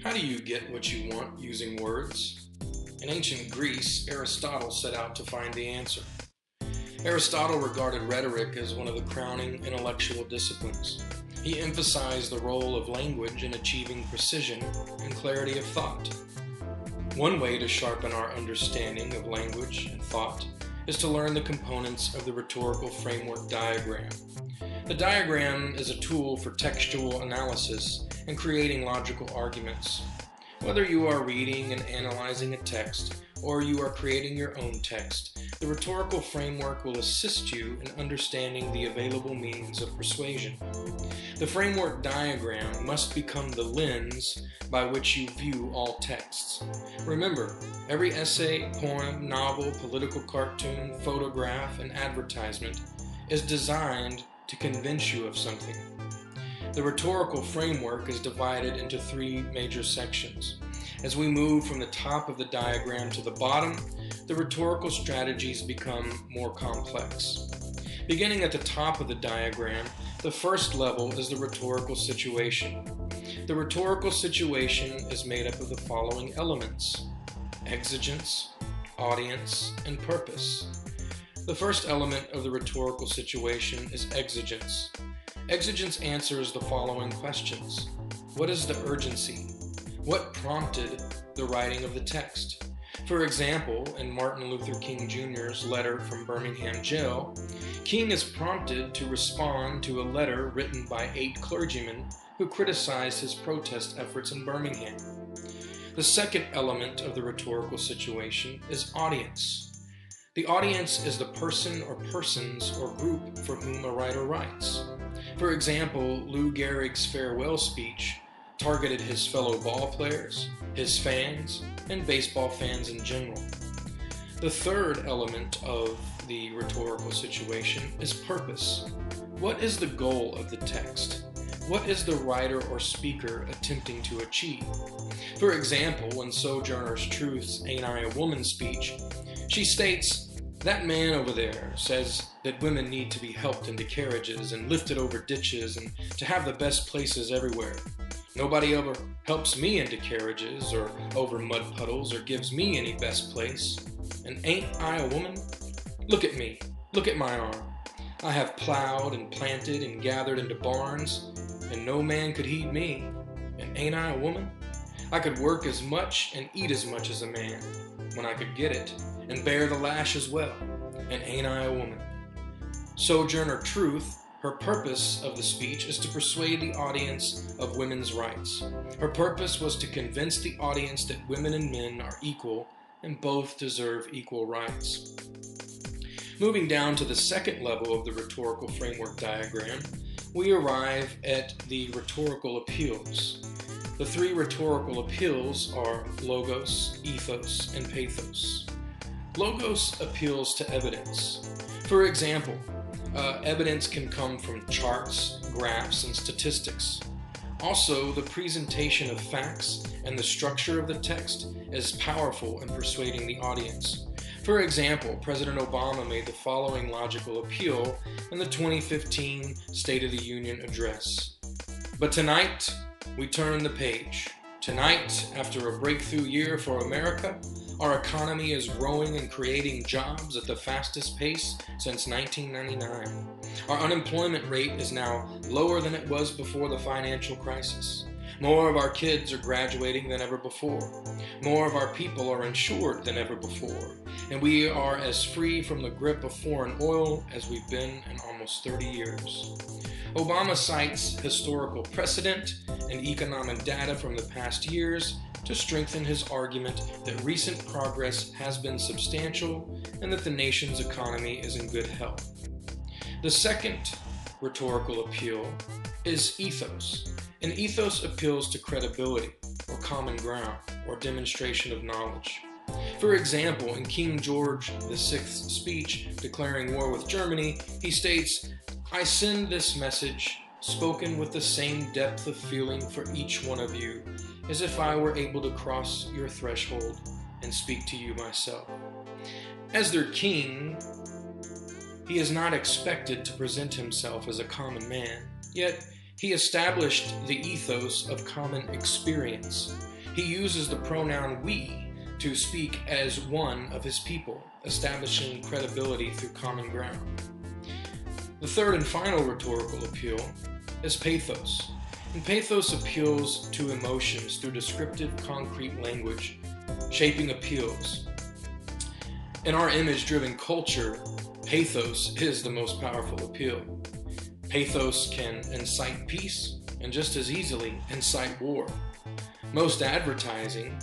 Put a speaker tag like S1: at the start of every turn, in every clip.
S1: How do you get what you want using words? In ancient Greece, Aristotle set out to find the answer. Aristotle regarded rhetoric as one of the crowning intellectual disciplines. He emphasized the role of language in achieving precision and clarity of thought. One way to sharpen our understanding of language and thought is to learn the components of the rhetorical framework diagram. The diagram is a tool for textual analysis and creating logical arguments. Whether you are reading and analyzing a text, or you are creating your own text, the rhetorical framework will assist you in understanding the available means of persuasion. The framework diagram must become the lens by which you view all texts. Remember, every essay, poem, novel, political cartoon, photograph, and advertisement is designed to convince you of something. The rhetorical framework is divided into three major sections. As we move from the top of the diagram to the bottom, the rhetorical strategies become more complex. Beginning at the top of the diagram, the first level is the rhetorical situation. The rhetorical situation is made up of the following elements: exigence, audience, and purpose. The first element of the rhetorical situation is exigence. Exigence answers the following questions. What is the urgency? What prompted the writing of the text? For example, in Martin Luther King Jr.'s letter from Birmingham jail, King is prompted to respond to a letter written by 8 clergymen who criticized his protest efforts in Birmingham. The second element of the rhetorical situation is audience. The audience is the person or persons or group for whom a writer writes. For example, Lou Gehrig's farewell speech targeted his fellow ball players, his fans, and baseball fans in general. The third element of the rhetorical situation is purpose. What is the goal of the text? What is the writer or speaker attempting to achieve? For example, in Sojourner Truth's Ain't I a Woman speech, she states, "That man over there says that women need to be helped into carriages and lifted over ditches and to have the best places everywhere. Nobody ever helps me into carriages or over mud puddles or gives me any best place. And ain't I a woman? Look at me. Look at my arm. I have plowed and planted and gathered into barns, and no man could heed me. And ain't I a woman? I could work as much and eat as much as a man when I could get it, and bear the lash as well. And ain't I a woman?" Sojourner Truth, her purpose of the speech is to persuade the audience of women's rights. Her purpose was to convince the audience that women and men are equal and both deserve equal rights. Moving down to the second level of the rhetorical framework diagram, we arrive at the rhetorical appeals. The three rhetorical appeals are logos, ethos, and pathos. Logos appeals to evidence. For example, evidence can come from charts, graphs, and statistics. Also, the presentation of facts and the structure of the text is powerful in persuading the audience. For example, President Obama made the following logical appeal in the 2015 State of the Union address. "But tonight, we turn the page. Tonight, after a breakthrough year for America, our economy is growing and creating jobs at the fastest pace since 1999. Our unemployment rate is now lower than it was before the financial crisis. More of our kids are graduating than ever before. More of our people are insured than ever before. And we are as free from the grip of foreign oil as we've been in almost 30 years. Obama cites historical precedent and economic data from the past years to strengthen his argument that recent progress has been substantial and that the nation's economy is in good health. The second rhetorical appeal is ethos. An ethos appeals to credibility, or common ground, or demonstration of knowledge. For example, in King George VI's speech declaring war with Germany, he states, "I send this message, spoken with the same depth of feeling for each one of you, as if I were able to cross your threshold and speak to you myself." As their king, he is not expected to present himself as a common man, yet he established the ethos of common experience. He uses the pronoun we to speak as one of his people, establishing credibility through common ground. The third and final rhetorical appeal is pathos. And pathos appeals to emotions through descriptive, concrete language, shaping appeals. In our image-driven culture, pathos is the most powerful appeal. Pathos can incite peace and just as easily incite war. Most advertising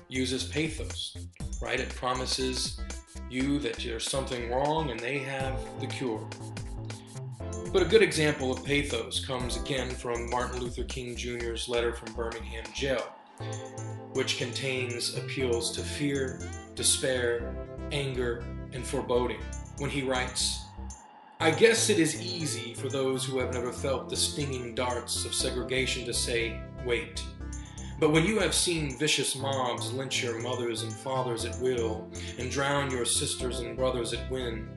S1: uses pathos, right? It promises you that there's something wrong and they have the cure. But a good example of pathos comes again from Martin Luther King Jr.'s letter from Birmingham jail, which contains appeals to fear, despair, anger, and foreboding, when he writes, "I guess it is easy for those who have never felt the stinging darts of segregation to say, 'Wait.' But when you have seen vicious mobs lynch your mothers and fathers at will, and drown your sisters and brothers at whim,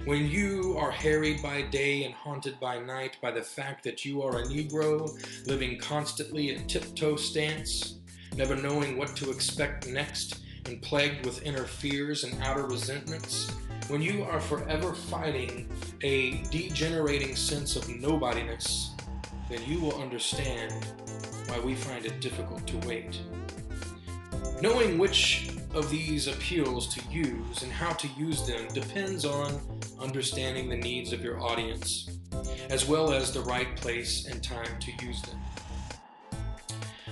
S1: when you are harried by day and haunted by night by the fact that you are a Negro living constantly in tiptoe stance, never knowing what to expect next, and plagued with inner fears and outer resentments, when you are forever fighting a degenerating sense of nobodiness, then you will understand why we find it difficult to wait." Knowing which of these appeals to use and how to use them depends on understanding the needs of your audience, as well as the right place and time to use them.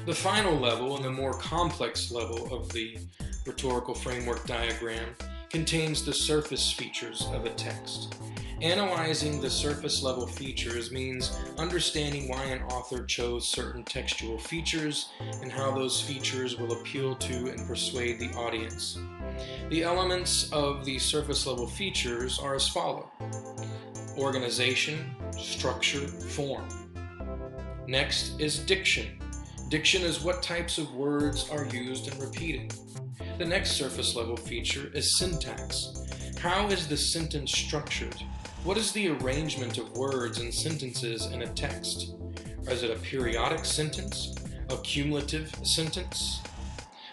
S1: The final level, and the more complex level of the rhetorical framework diagram, contains the surface features of a text. Analyzing the surface level features means understanding why an author chose certain textual features and how those features will appeal to and persuade the audience. The elements of the surface level features are as follows: organization, structure, form. Next is diction. Diction is what types of words are used and repeated. The next surface level feature is syntax. How is the sentence structured? What is the arrangement of words and sentences in a text? Is it a periodic sentence? A cumulative sentence?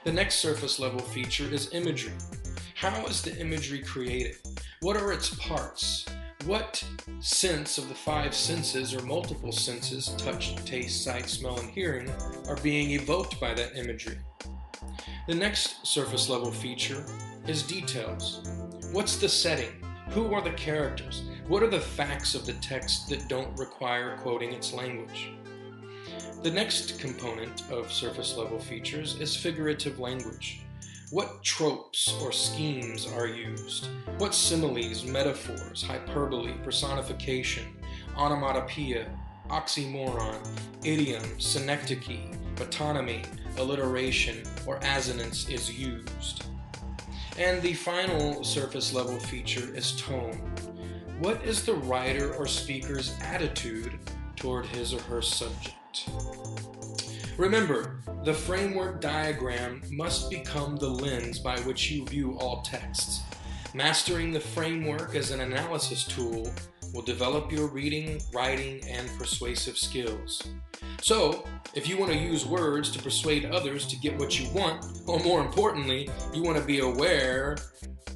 S1: The next surface level feature is imagery. How is the imagery created? What are its parts? What sense of the five senses or multiple senses, touch, taste, sight, smell, and hearing, are being evoked by that imagery? The next surface level feature is details. What's the setting? Who are the characters? What are the facts of the text that don't require quoting its language? The next component of surface level features is figurative language. What tropes or schemes are used? What similes, metaphors, hyperbole, personification, onomatopoeia, oxymoron, idiom, synecdoche, metonymy, alliteration, or assonance is used? And the final surface level feature is tone. What is the writer or speaker's attitude toward his or her subject? Remember, the framework diagram must become the lens by which you view all texts. Mastering the framework as an analysis tool will develop your reading, writing, and persuasive skills. So, if you want to use words to persuade others to get what you want, or more importantly, you want to be aware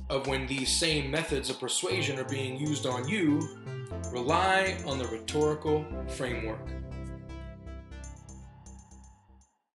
S1: of when these same methods of persuasion are being used on you, rely on the rhetorical framework.